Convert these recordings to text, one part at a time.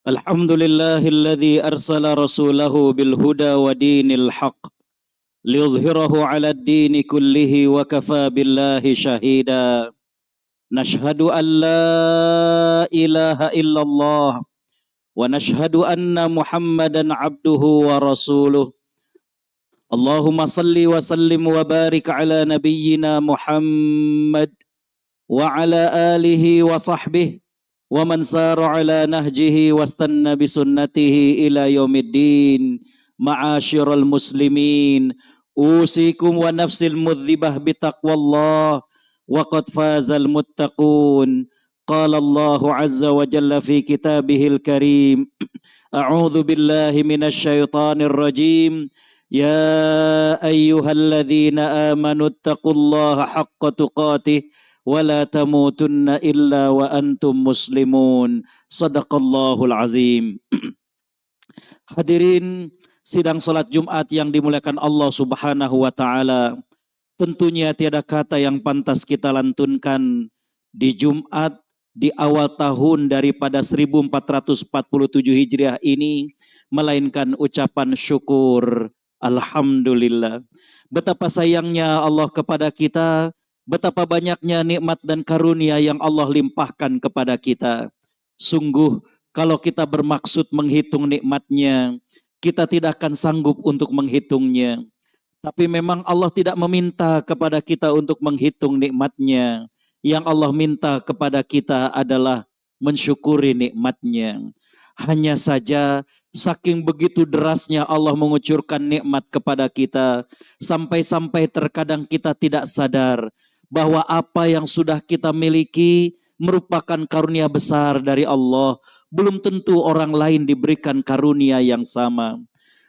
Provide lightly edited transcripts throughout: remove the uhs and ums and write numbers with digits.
Alhamdulillahilladzi arsala rasulahu bil huda wa dinil haq liyudhhirahu 'ala ad-dini kullihi wa kafa billahi shahida. Nashhadu an la ilaha illallah wa nashhadu anna Muhammadan 'abduhu wa rasuluh. Allahumma salli wa sallim wa barik 'ala nabiyyina Muhammad wa 'ala alihi wa sahbihi wa man sara ala nahjihi wastanna bisunnatihi ila yaumiddin. Ma'asyiral muslimin, usikum wa nafsil mudhibah bitaqwallah wa qad fazal muttaqun. Qala Allahu azza wa jalla fi kitabihil karim, a'udzu billahi minasy syaithanir rajim. Ya ayyuhalladzina amanu taqullaha haqqa tuqatih wala tamutunna illa wa antum muslimun. Sadaqallahul azim. Hadirin sidang salat Jumat yang dimuliakan Allah Subhanahu wa taala. Tentunya tiada kata yang pantas kita lantunkan di Jumat di awal tahun daripada 1447 Hijriah ini melainkan ucapan syukur. Alhamdulillah. Betapa sayangnya Allah kepada kita, betapa banyaknya nikmat dan karunia yang Allah limpahkan kepada kita. Sungguh kalau kita bermaksud menghitung nikmatnya, kita tidak akan sanggup untuk menghitungnya. Tapi memang Allah tidak meminta kepada kita untuk menghitung nikmatnya. Yang Allah minta kepada kita adalah mensyukuri nikmatnya. Hanya saja saking begitu derasnya Allah mengucurkan nikmat kepada kita, sampai-sampai terkadang kita tidak sadar bahwa apa yang sudah kita miliki merupakan karunia besar dari Allah. Belum tentu orang lain diberikan karunia yang sama.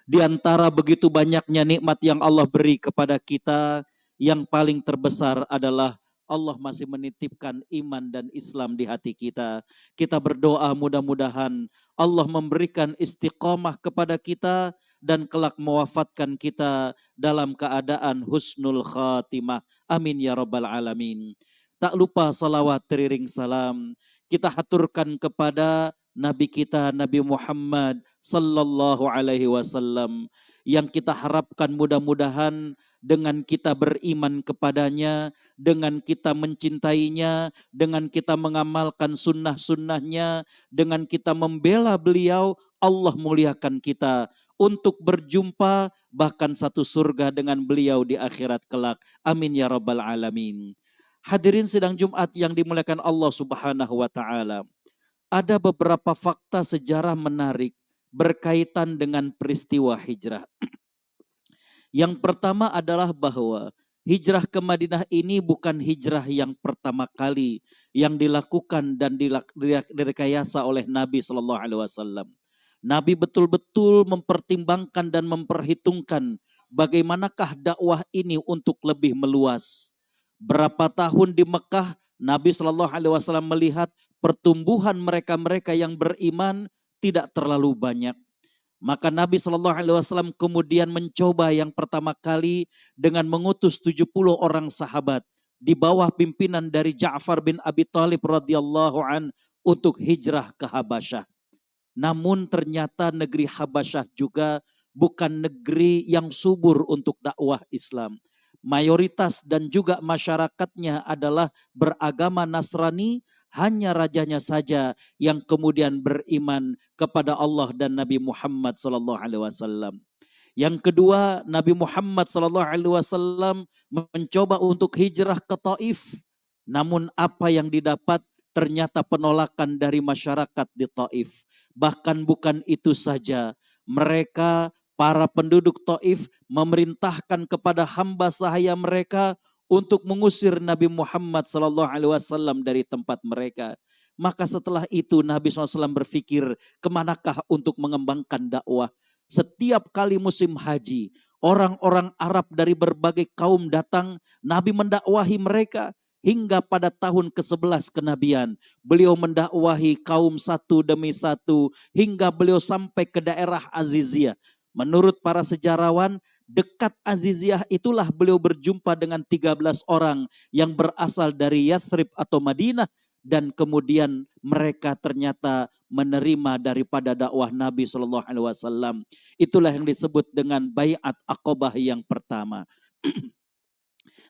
Di antara begitu banyaknya nikmat yang Allah beri kepada kita, yang paling terbesar adalah Allah masih menitipkan iman dan Islam di hati kita. Kita berdoa mudah-mudahan Allah memberikan istiqomah kepada kita dan kelak mewafatkan kita dalam keadaan husnul khatimah. Amin ya rabbal alamin. Tak lupa salawat teriring salam kita haturkan kepada Nabi kita Nabi Muhammad sallallahu alaihi wasallam, yang kita harapkan mudah-mudahan dengan kita beriman kepadanya, dengan kita mencintainya, dengan kita mengamalkan sunnah-sunnahnya, dengan kita membela beliau, Allah muliakan kita untuk berjumpa bahkan satu surga dengan beliau di akhirat kelak. Amin ya rabbal alamin. Hadirin sidang Jumat yang dimuliakan Allah Subhanahu wa taala. Ada beberapa fakta sejarah menarik berkaitan dengan peristiwa hijrah. Yang pertama adalah bahwa hijrah ke Madinah ini bukan hijrah yang pertama kali yang dilakukan dan direkayasa oleh Nabi Shallallahu Alaihi Wasallam. Nabi betul-betul mempertimbangkan dan memperhitungkan bagaimanakah dakwah ini untuk lebih meluas. Berapa tahun di Mekah, Nabi Shallallahu Alaihi Wasallam melihat pertumbuhan mereka-mereka yang beriman tidak terlalu banyak. Maka Nabi Shallallahu Alaihi Wasallam kemudian mencoba yang pertama kali dengan mengutus 70 orang sahabat di bawah pimpinan dari Ja'far bin Abi Thalib radhiyallahu an untuk hijrah ke Habasyah. Namun ternyata negeri Habasyah juga bukan negeri yang subur untuk dakwah Islam. Mayoritas dan juga masyarakatnya adalah beragama Nasrani. Hanya rajanya saja yang kemudian beriman kepada Allah dan Nabi Muhammad sallallahu alaihi wasallam. Yang kedua, Nabi Muhammad sallallahu alaihi wasallam mencoba untuk hijrah ke Taif. Namun apa yang didapat ternyata penolakan dari masyarakat di Taif. Bahkan bukan itu saja, mereka para penduduk Taif memerintahkan kepada hamba sahaya mereka untuk mengusir Nabi Muhammad sallallahu alaihi wasallam dari tempat mereka. Maka setelah itu Nabi SAW berpikir kemanakah untuk mengembangkan dakwah. Setiap kali musim haji, orang-orang Arab dari berbagai kaum datang, Nabi mendakwahi mereka. Hingga pada tahun ke-11 kenabian, beliau mendakwahi kaum satu demi satu, hingga beliau sampai ke daerah Aziziyah. Menurut para sejarawan, dekat Aziziyah itulah beliau berjumpa dengan 13 orang yang berasal dari Yathrib atau Madinah. dan kemudian mereka ternyata menerima daripada dakwah Nabi SAW. Itulah yang disebut dengan Bai'at Aqabah yang pertama.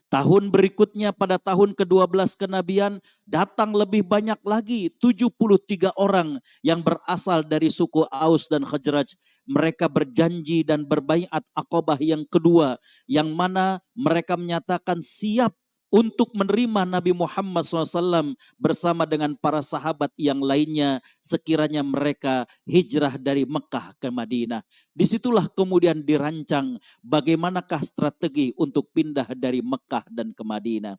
Tahun berikutnya pada tahun ke-12 kenabian datang lebih banyak lagi 73 orang yang berasal dari suku Aus dan Khazraj. Mereka berjanji dan berbaiat Aqabah yang kedua, yang mana mereka menyatakan siap untuk menerima Nabi Muhammad SAW bersama dengan para sahabat yang lainnya sekiranya mereka hijrah dari Mekah ke Madinah. Disitulah kemudian dirancang bagaimanakah strategi untuk pindah dari Mekah dan ke Madinah.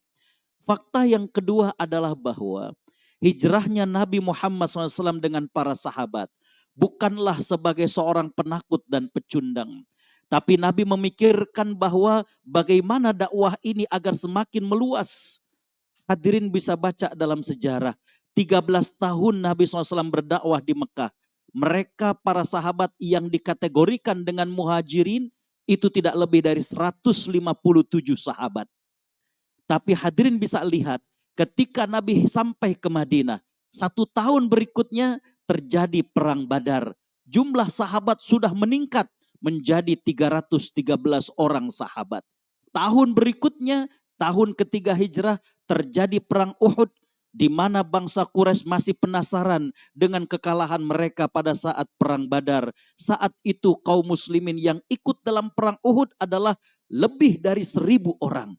Fakta yang kedua adalah bahwa hijrahnya Nabi Muhammad SAW dengan para sahabat bukanlah sebagai seorang penakut dan pecundang. Tapi Nabi memikirkan bahwa bagaimana dakwah ini agar semakin meluas. Hadirin bisa baca dalam sejarah. 13 tahun Nabi SAW berdakwah di Mekah. Mereka para sahabat yang dikategorikan dengan muhajirin itu tidak lebih dari 157 sahabat. Tapi hadirin bisa lihat ketika Nabi sampai ke Madinah, 1 tahun berikutnya terjadi perang Badar. Jumlah sahabat sudah meningkat menjadi 313 orang sahabat. Tahun berikutnya, tahun ketiga hijrah, terjadi perang Uhud, di mana bangsa Quraisy masih penasaran dengan kekalahan mereka pada saat perang Badar. Saat itu kaum muslimin yang ikut dalam perang Uhud adalah lebih dari 1.000 orang.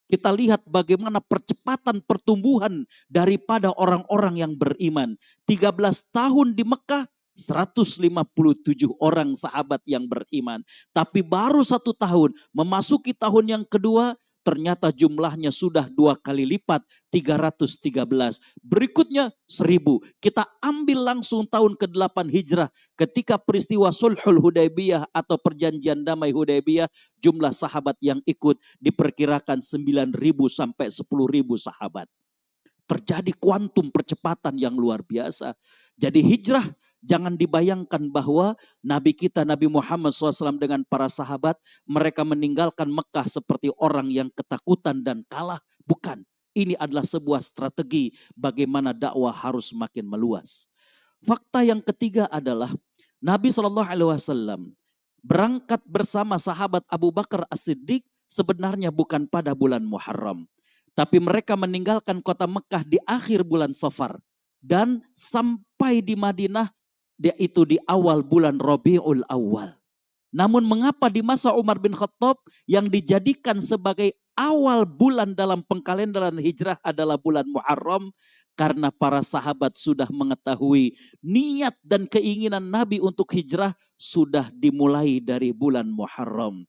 Kita lihat bagaimana percepatan pertumbuhan daripada orang-orang yang beriman. 13 tahun di Mekah, 157 orang sahabat yang beriman. Tapi baru 1 tahun, memasuki tahun yang kedua, ternyata jumlahnya sudah 2 kali lipat, 313. Berikutnya 1.000. Kita ambil langsung tahun ke-8 hijrah. Ketika peristiwa Sulhul Hudaybiyah atau perjanjian damai Hudaybiyah, jumlah sahabat yang ikut diperkirakan 9.000 sampai 10.000 sahabat. Terjadi kuantum percepatan yang luar biasa. Jadi hijrah, jangan dibayangkan bahwa Nabi kita Nabi Muhammad SAW dengan para sahabat, mereka meninggalkan Mekah seperti orang yang ketakutan dan kalah. Bukan. Ini adalah sebuah strategi bagaimana dakwah harus makin meluas. Fakta yang ketiga adalah Nabi SAW berangkat bersama sahabat Abu Bakar As-Siddiq sebenarnya bukan pada bulan Muharram. Tapi mereka meninggalkan kota Mekah di akhir bulan Safar. Dan sampai di Madinah, yaitu di awal bulan Rabiul Awal. Namun mengapa di masa Umar bin Khattab yang dijadikan sebagai awal bulan dalam pengkalenderan hijrah adalah bulan Muharram? Karena para sahabat sudah mengetahui niat dan keinginan Nabi untuk hijrah sudah dimulai dari bulan Muharram.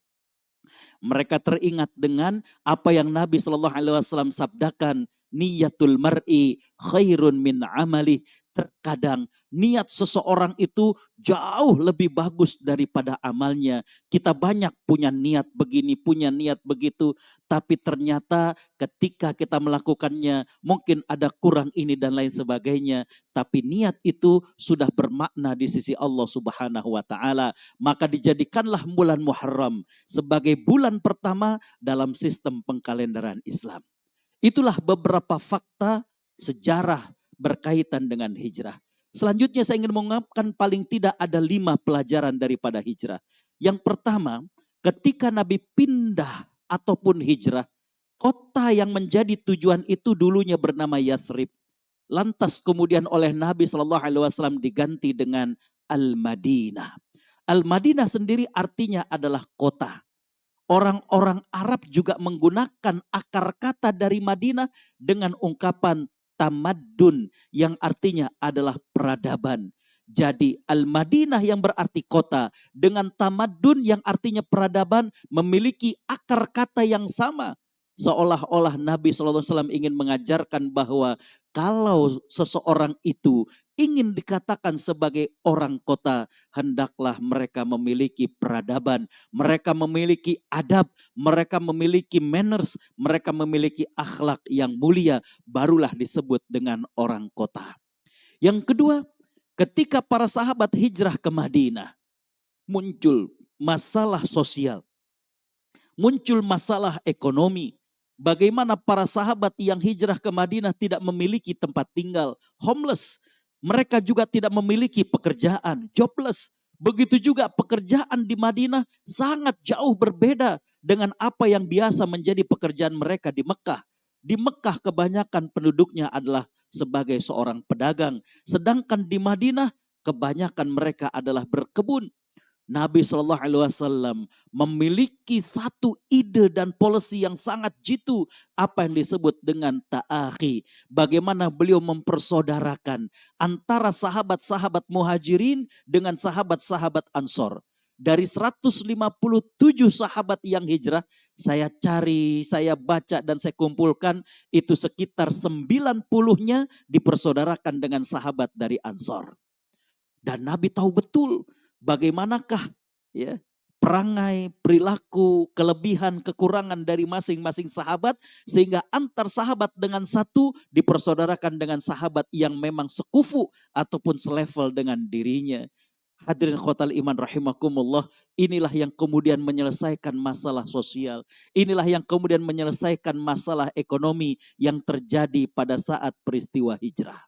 Mereka teringat dengan apa yang Nabi SAW sabdakan, niyatul mar'i khairun min amali. Terkadang niat seseorang itu jauh lebih bagus daripada amalnya. Kita banyak punya niat begini, punya niat begitu, tapi ternyata ketika kita melakukannya mungkin ada kurang ini dan lain sebagainya. Tapi niat itu sudah bermakna di sisi Allah Subhanahu wa Ta'ala. Maka dijadikanlah bulan Muharram sebagai bulan pertama dalam sistem pengkalenderan Islam. Itulah beberapa fakta sejarah berkaitan dengan hijrah. Selanjutnya saya ingin mengungkapkan paling tidak ada 5 pelajaran daripada hijrah. Yang pertama, ketika Nabi pindah ataupun hijrah, kota yang menjadi tujuan itu dulunya bernama Yathrib. Lantas kemudian oleh Nabi SAW diganti dengan Al-Madinah. Al-Madinah sendiri artinya adalah kota. Orang-orang Arab juga menggunakan akar kata dari Madinah dengan ungkapan tamaddun yang artinya adalah peradaban. Jadi Al-Madinah yang berarti kota dengan tamaddun yang artinya peradaban memiliki akar kata yang sama. Seolah-olah Nabi SAW ingin mengajarkan bahwa kalau seseorang itu ingin dikatakan sebagai orang kota, hendaklah mereka memiliki peradaban, mereka memiliki adab, mereka memiliki manners, mereka memiliki akhlak yang mulia, barulah disebut dengan orang kota. Yang kedua, ketika para sahabat hijrah ke Madinah, muncul masalah sosial, muncul masalah ekonomi, Bagaimana para sahabat yang hijrah ke Madinah tidak memiliki tempat tinggal, homeless. Mereka juga tidak memiliki pekerjaan, jobless. Begitu juga pekerjaan di Madinah sangat jauh berbeda dengan apa yang biasa menjadi pekerjaan mereka di Mekah. Di Mekah kebanyakan penduduknya adalah sebagai seorang pedagang. Sedangkan di Madinah kebanyakan mereka adalah berkebun. Nabi Shallallahu Alaihi Wasallam memiliki satu ide dan polisi yang sangat jitu, apa yang disebut dengan ta'akhi. Bagaimana beliau mempersaudarakan antara sahabat-sahabat muhajirin dengan sahabat-sahabat ansor. Dari 157 sahabat yang hijrah, saya cari, saya baca dan saya kumpulkan, itu sekitar 90-nya dipersaudarakan dengan sahabat dari ansor. Dan Nabi tahu betul bagaimanakah ya perangai, perilaku, kelebihan, kekurangan dari masing-masing sahabat, sehingga antar sahabat dengan satu dipersaudarakan dengan sahabat yang memang sekufu ataupun selevel dengan dirinya. Hadirin khotal iman rahimakumullah, inilah yang kemudian menyelesaikan masalah sosial. Inilah yang kemudian menyelesaikan masalah ekonomi yang terjadi pada saat peristiwa hijrah.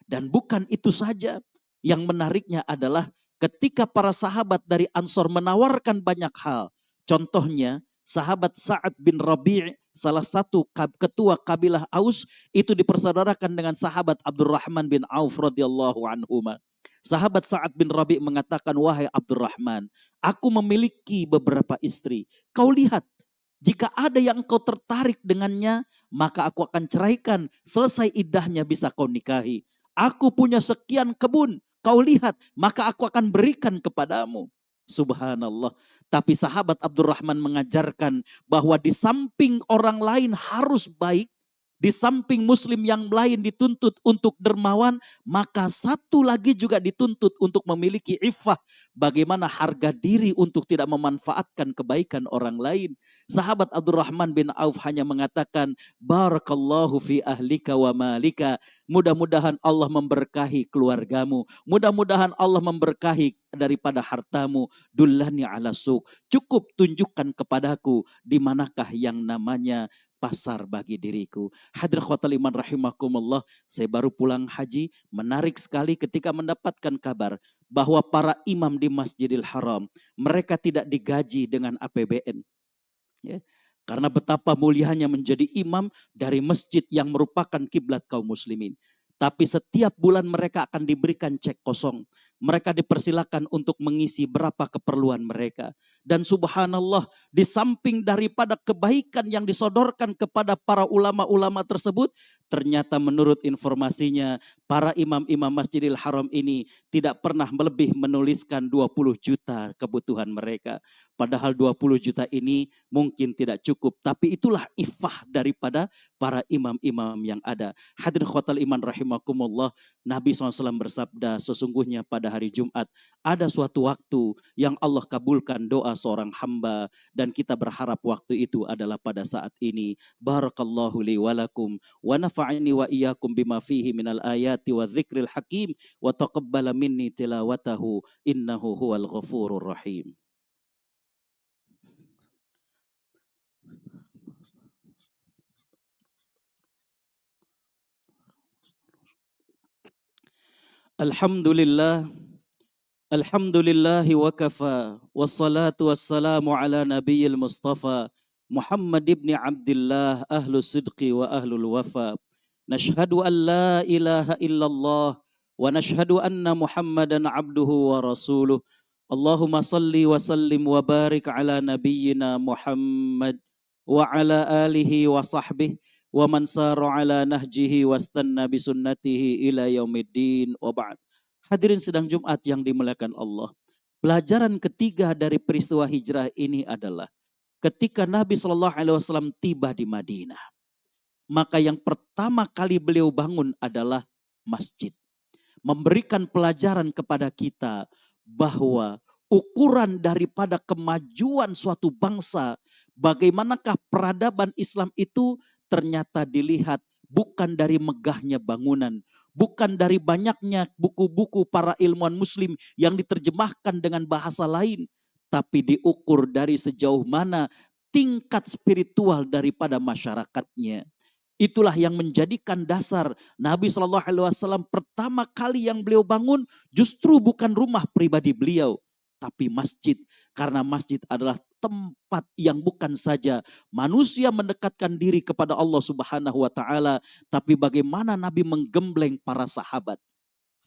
Dan bukan itu saja, yang menariknya adalah ketika para sahabat dari Ansor menawarkan banyak hal. Contohnya sahabat Sa'ad bin Rabi', salah satu ketua kabilah Aus, itu dipersaudarakan dengan sahabat Abdurrahman bin Auf radhiyallahu anhuma. Sahabat Sa'ad bin Rabi' mengatakan, wahai Abdurrahman, aku memiliki beberapa istri. Kau lihat, jika ada yang kau tertarik dengannya, maka aku akan ceraikan. Selesai iddahnya bisa kau nikahi. Aku punya sekian kebun, kau lihat, maka aku akan berikan kepadamu. Subhanallah. Tapi sahabat Abdurrahman mengajarkan bahwa di samping orang lain harus baik, di samping muslim yang lain dituntut untuk dermawan, maka satu lagi juga dituntut untuk memiliki iffah. Bagaimana harga diri untuk tidak memanfaatkan kebaikan orang lain. Sahabat Abdurrahman bin Auf hanya mengatakan, barakallahu fi ahlika wa malika. Mudah-mudahan Allah memberkahi keluargamu. Mudah-mudahan Allah memberkahi daripada hartamu. Dullani ala suq. Cukup tunjukkan kepadaku di manakah yang namanya pasar bagi diriku. Hadir khotal iman rahimakumullah, saya baru pulang haji, menarik sekali ketika mendapatkan kabar bahwa para imam di Masjidil Haram, mereka tidak digaji dengan APBN. Ya. Karena betapa mulianya menjadi imam dari masjid yang merupakan kiblat kaum muslimin. Tapi setiap bulan mereka akan diberikan cek kosong. Mereka dipersilakan untuk mengisi berapa keperluan mereka. Dan subhanallah, di samping daripada kebaikan yang disodorkan kepada para ulama-ulama tersebut, ternyata menurut informasinya, para imam-imam Masjidil Haram ini tidak pernah lebih menuliskan 20 juta kebutuhan mereka. Padahal 20 juta ini mungkin tidak cukup. Tapi itulah iffah daripada para imam-imam yang ada. Hadir khotal iman rahimakumullah. Nabi SAW bersabda, sesungguhnya pada hari Jumat ada suatu waktu yang Allah kabulkan doa seorang hamba. Dan kita berharap waktu itu adalah pada saat ini. Barakallahu li walakum. Wa nafa'ini wa iyyakum bima fihi minal ayati wa dzikril hakim. Wa taqabbala minni tilawatahu. Innahu huwal ghafurur rahim. Alhamdulillah, alhamdulillahi wa kafa, wassalatu wassalamu ala nabiyil mustafa, Muhammad ibn Abdullah, ahlus sidqi wa ahlul wafa. Nashhadu an la ilaha illallah, wa nashhadu anna Muhammadan abduhu wa rasuluh. Allahumma salli wa sallim wa barik ala nabiyyina Muhammad, wa ala alihi wa sahbihi, wa man sara ala nahjihi wastanna bisunnatihi ila yaumiddin wa ba'd. Hadirin sidang Jumat yang dimuliakan Allah. Pelajaran ketiga dari peristiwa hijrah ini adalah ketika Nabi Shallallahu Alaihi Wasallam tiba di Madinah, maka yang pertama kali beliau bangun adalah masjid. Memberikan pelajaran kepada kita bahwa ukuran daripada kemajuan suatu bangsa, bagaimanakah peradaban Islam itu ternyata dilihat bukan dari megahnya bangunan, bukan dari banyaknya buku-buku para ilmuwan muslim yang diterjemahkan dengan bahasa lain, tapi diukur dari sejauh mana tingkat spiritual daripada masyarakatnya. Itulah yang menjadikan dasar Nabi Shallallahu Alaihi Wasallam pertama kali yang beliau bangun justru bukan rumah pribadi beliau, tapi masjid. Karena masjid adalah tempat yang bukan saja manusia mendekatkan diri kepada Allah Subhanahu Wa Taala, tapi bagaimana Nabi menggembleng para sahabat.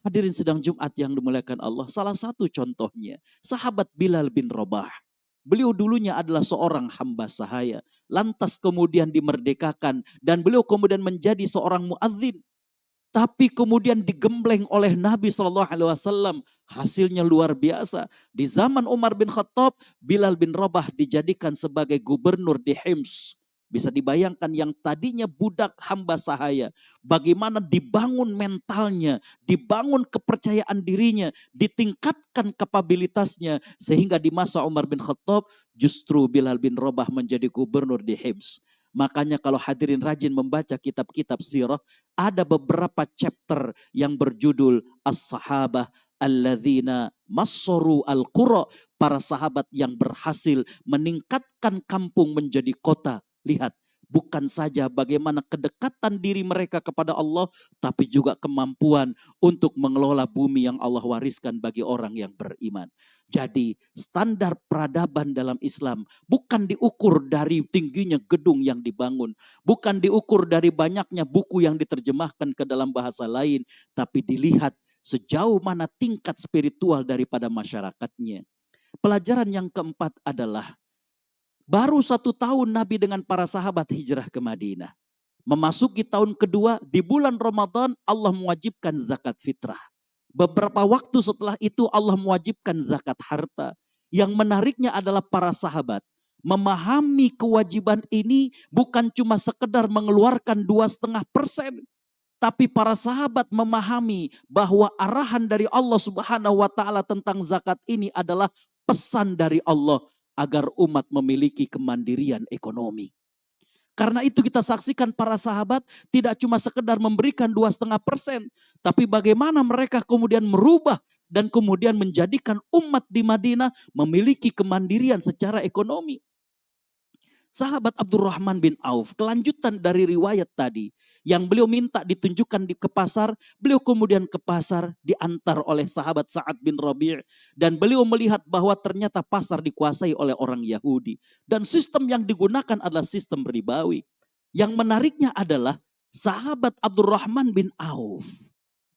Hadirin sidang Jumat yang dimuliakan Allah, salah satu contohnya sahabat Bilal bin Rabah. Beliau dulunya adalah seorang hamba sahaya. Lantas kemudian dimerdekakan. Dan beliau kemudian menjadi seorang muadzin. Tapi kemudian digembleng oleh Nabi SAW. Hasilnya luar biasa. Di zaman Umar bin Khattab, Bilal bin Rabah dijadikan sebagai gubernur di Hims. Bisa dibayangkan yang tadinya budak hamba sahaya. Bagaimana dibangun mentalnya, dibangun kepercayaan dirinya, ditingkatkan kapabilitasnya. Sehingga di masa Umar bin Khattab justru Bilal bin Rabah menjadi gubernur di Hims. Makanya kalau hadirin rajin membaca kitab-kitab sirah, ada beberapa chapter yang berjudul As-Sahabah alladzina massaru al-qura, para sahabat yang berhasil meningkatkan kampung menjadi kota. Lihat, bukan saja bagaimana kedekatan diri mereka kepada Allah, tapi juga kemampuan untuk mengelola bumi yang Allah wariskan bagi orang yang beriman. Jadi standar peradaban dalam Islam bukan diukur dari tingginya gedung yang dibangun, bukan diukur dari banyaknya buku yang diterjemahkan ke dalam bahasa lain, tapi dilihat sejauh mana tingkat spiritual daripada masyarakatnya. Pelajaran yang keempat adalah baru 1 tahun Nabi dengan para sahabat hijrah ke Madinah. Memasuki tahun kedua, di bulan Ramadan Allah mewajibkan zakat fitrah. Beberapa waktu setelah itu Allah mewajibkan zakat harta. Yang menariknya adalah para sahabat memahami kewajiban ini bukan cuma sekedar mengeluarkan 2,5%. Tapi para sahabat memahami bahwa arahan dari Allah Subhanahu wa Ta'ala tentang zakat ini adalah pesan dari Allah agar umat memiliki kemandirian ekonomi. Karena itu kita saksikan para sahabat tidak cuma sekedar memberikan 2,5%. Tapi bagaimana mereka kemudian merubah dan kemudian menjadikan umat di Madinah memiliki kemandirian secara ekonomi. Sahabat Abdurrahman bin Auf, kelanjutan dari riwayat tadi, yang beliau minta ditunjukkan ke pasar, beliau kemudian ke pasar diantar oleh sahabat Sa'ad bin Rabi', dan beliau melihat bahwa ternyata pasar dikuasai oleh orang Yahudi, dan sistem yang digunakan adalah sistem ribawi. Yang menariknya adalah sahabat Abdurrahman bin Auf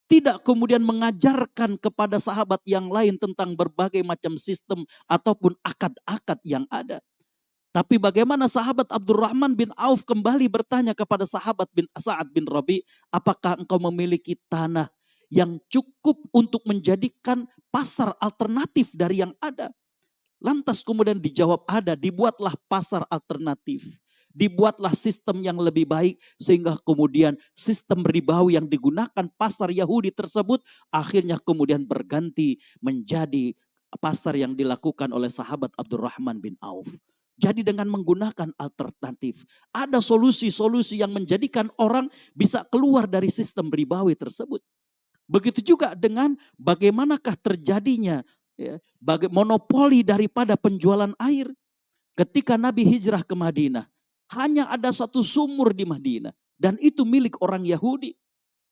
tidak kemudian mengajarkan kepada sahabat yang lain tentang berbagai macam sistem ataupun akad-akad yang ada. Tapi bagaimana sahabat Abdurrahman bin Auf kembali bertanya kepada sahabat Sa'ad bin Rabi', apakah engkau memiliki tanah yang cukup untuk menjadikan pasar alternatif dari yang ada? Lantas kemudian dijawab ada, dibuatlah pasar alternatif. Dibuatlah sistem yang lebih baik sehingga kemudian sistem ribawi yang digunakan pasar Yahudi tersebut akhirnya kemudian berganti menjadi pasar yang dilakukan oleh sahabat Abdurrahman bin Auf. Jadi dengan menggunakan alternatif, ada solusi-solusi yang menjadikan orang bisa keluar dari sistem ribawi tersebut. Begitu juga dengan bagaimanakah terjadinya monopoli daripada penjualan air. Ketika Nabi hijrah ke Madinah, hanya ada 1 sumur di Madinah dan itu milik orang Yahudi.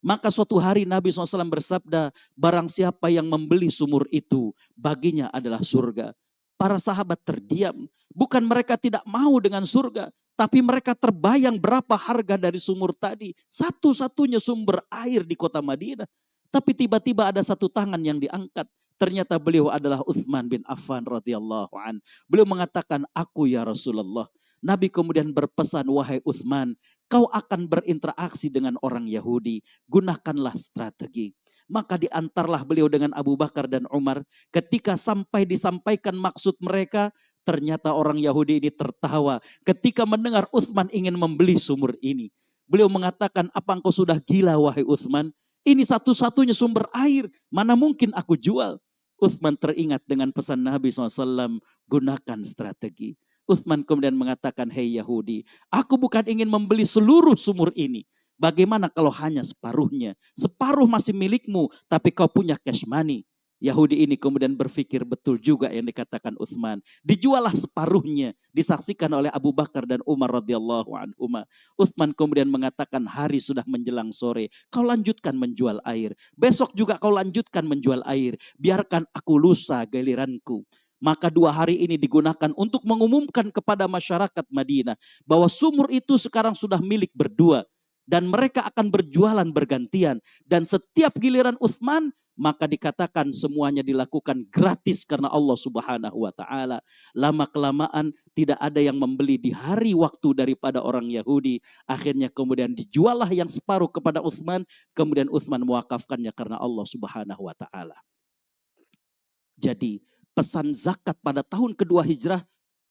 Maka suatu hari Nabi SAW bersabda, barang siapa yang membeli sumur itu, baginya adalah surga. Para sahabat terdiam. Bukan mereka tidak mau dengan surga, tapi mereka terbayang berapa harga dari sumur tadi. Satu-satunya sumber air di kota Madinah. Tapi tiba-tiba ada 1 tangan yang diangkat. Ternyata beliau adalah Uthman bin Affan radhiyallahu an. Beliau mengatakan, aku ya Rasulullah. Nabi kemudian berpesan, wahai Uthman, kau akan berinteraksi dengan orang Yahudi. Gunakanlah strategi. Maka diantarlah beliau dengan Abu Bakar dan Umar. Ketika sampai disampaikan maksud mereka, ternyata orang Yahudi ini tertawa ketika mendengar Uthman ingin membeli sumur ini. Beliau mengatakan, apa engkau sudah gila wahai Uthman? Ini satu-satunya sumber air, mana mungkin aku jual? Uthman teringat dengan pesan Nabi SAW, gunakan strategi. Uthman kemudian mengatakan, hei Yahudi, aku bukan ingin membeli seluruh sumur ini. Bagaimana kalau hanya separuhnya? Separuh masih milikmu, tapi kau punya cash money. Yahudi ini kemudian berpikir betul juga yang dikatakan Utsman. Dijualah separuhnya, disaksikan oleh Abu Bakar dan Umar radhiyallahu anhuma. Utsman kemudian mengatakan hari sudah menjelang sore, kau lanjutkan menjual air. Besok juga kau lanjutkan menjual air. Biarkan aku lusa giliranku. Maka 2 hari ini digunakan untuk mengumumkan kepada masyarakat Madinah bahwa sumur itu sekarang sudah milik berdua. Dan mereka akan berjualan bergantian. Dan setiap giliran Utsman, maka dikatakan semuanya dilakukan gratis karena Allah Subhanahu wa taala. Lama kelamaan tidak ada yang membeli di hari waktu daripada orang Yahudi. Akhirnya kemudian dijuallah yang separuh kepada Utsman, kemudian Utsman mewakafkannya karena Allah Subhanahu wa taala. Jadi pesan zakat pada tahun kedua hijrah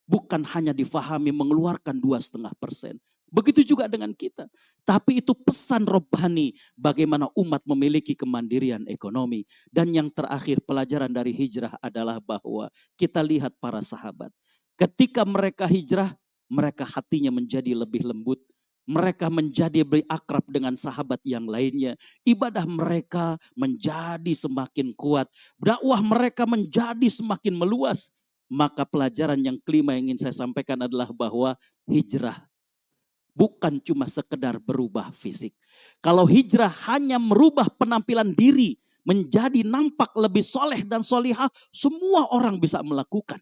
bukan hanya difahami mengeluarkan 2,5%. Begitu juga dengan kita. Tapi itu pesan robbani bagaimana umat memiliki kemandirian ekonomi. Dan yang terakhir pelajaran dari hijrah adalah bahwa kita lihat para sahabat. Ketika mereka hijrah, mereka hatinya menjadi lebih lembut. Mereka menjadi lebih akrab dengan sahabat yang lainnya. Ibadah mereka menjadi semakin kuat. Dakwah mereka menjadi semakin meluas. Maka pelajaran yang kelima yang ingin saya sampaikan adalah bahwa hijrah bukan cuma sekedar berubah fisik. Kalau hijrah hanya merubah penampilan diri menjadi nampak lebih soleh dan solihah, semua orang bisa melakukan.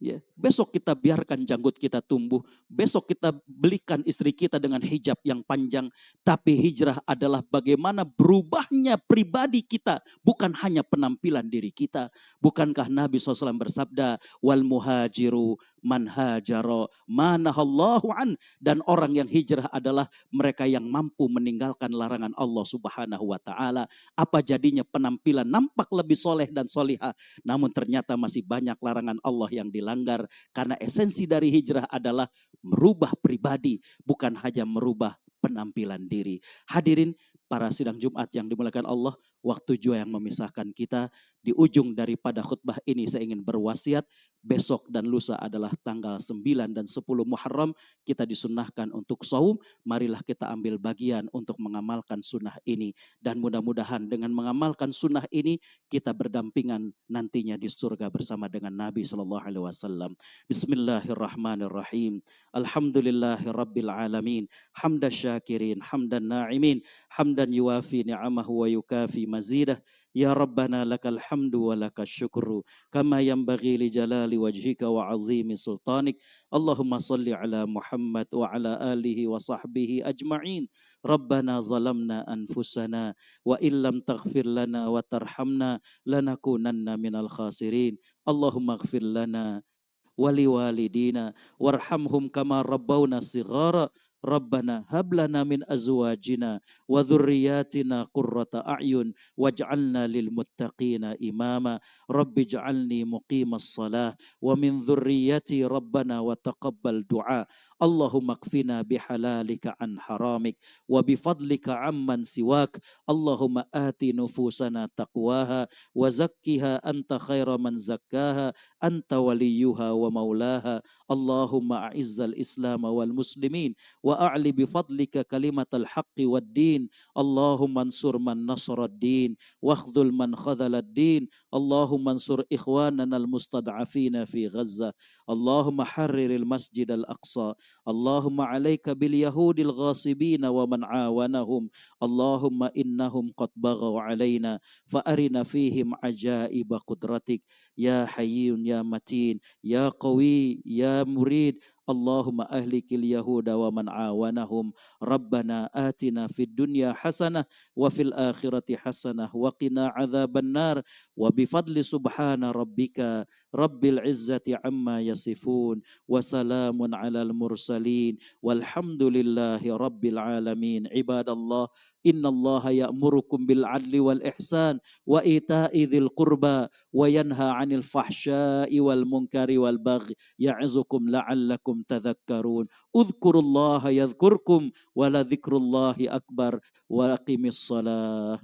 Ya, besok kita biarkan janggut kita tumbuh. Besok kita belikan istri kita dengan hijab yang panjang. Tapi hijrah adalah bagaimana berubahnya pribadi kita. Bukan hanya penampilan diri kita. Bukankah Nabi SAW bersabda, wal muhajiru man hajaro manahallahu an. Dan orang yang hijrah adalah mereka yang mampu meninggalkan larangan Allah Subhanahu wa ta'ala. Apa jadinya penampilan nampak lebih soleh dan solihah. Namun ternyata masih banyak larangan Allah yang dilanggar. Karena esensi dari hijrah adalah merubah pribadi, bukan hanya merubah penampilan diri. Hadirin para sidang Jumat yang dimuliakan Allah, waktu jua yang memisahkan kita. Di ujung daripada khutbah ini saya ingin berwasiat, besok dan lusa adalah tanggal 9 dan 10 Muharram, kita disunnahkan untuk saum. Marilah kita ambil bagian untuk mengamalkan sunnah ini. Dan mudah-mudahan dengan mengamalkan sunnah ini, kita berdampingan nantinya di surga bersama dengan Nabi SAW. Bismillahirrahmanirrahim. Alhamdulillahirabbil alamin. Hamdan syakirin, hamdan na'imin, hamdan yuwafi ni'amahu wa yukafi mazidah. Ya Rabbana lakal hamdu wa lakal syukru kama yanbaghi li jalali wajhika wa azimi sultanik. Allahumma salli ala Muhammad wa ala alihi wa sahbihi ajma'in. Rabbana zalamna anfusana wa illam taghfir lana wa tarhamna lanakunanna minal khasirin. Allahumma ighfir lana wali walidina warhamhum kama rabbawna sighara. Rabbana hablana min azwajina wa dhurriyyatina qurrata a'yun waj'alna lil muttaqina imama. Rabbi ij'alni muqimas salah wa min dhurriyyati rabbana wa taqabbal du'a. Allahumma kfina bihalalika an haramik wa bifadlika amman siwak. Allahumma ati nufusana taqwaha wa zakkiha anta khaira man zakkaha anta waliyuha wa maulaha. Allahumma a'izzal islam wal muslimin wa a'li bifadlika kalimatal haqqi wad din. Allahumma ansur man nasrad din wa akhdhul man khadhalad din. Allahumma ansur ikhwanana al mustad'afina fi Gaza. Allahumma harriril masjid al aqsa. Allahumma alayka bil yahudil ghasibina wa man awanahum. Allahumma innahum qad baghaw alayna fa arina fihim ajaiba qudratik. Ya hayyun ya matin ya qawi ya murid. Allahumma ahlikil yahuda wa man awanahum. Rabbana atina fid dunya hasanah wa fil akhirati hasanah wa qina adzaban nar. Wa bifadli subhana rabbika rabbil izzati amma yasifun wa salamun alal mursalin walhamdulillahi rabbil alamin. Ibadallah, innallaha ya'murukum bil adli wal ihsan wa ita'i dzil qurba wa yanha 'anil fahsya'i wal munkari wal baghi ya'izukum la'allakum tadhakkarun. Udhkurullaha yadhkurkum wa la dzikrullahi akbar wa aqimis shalah.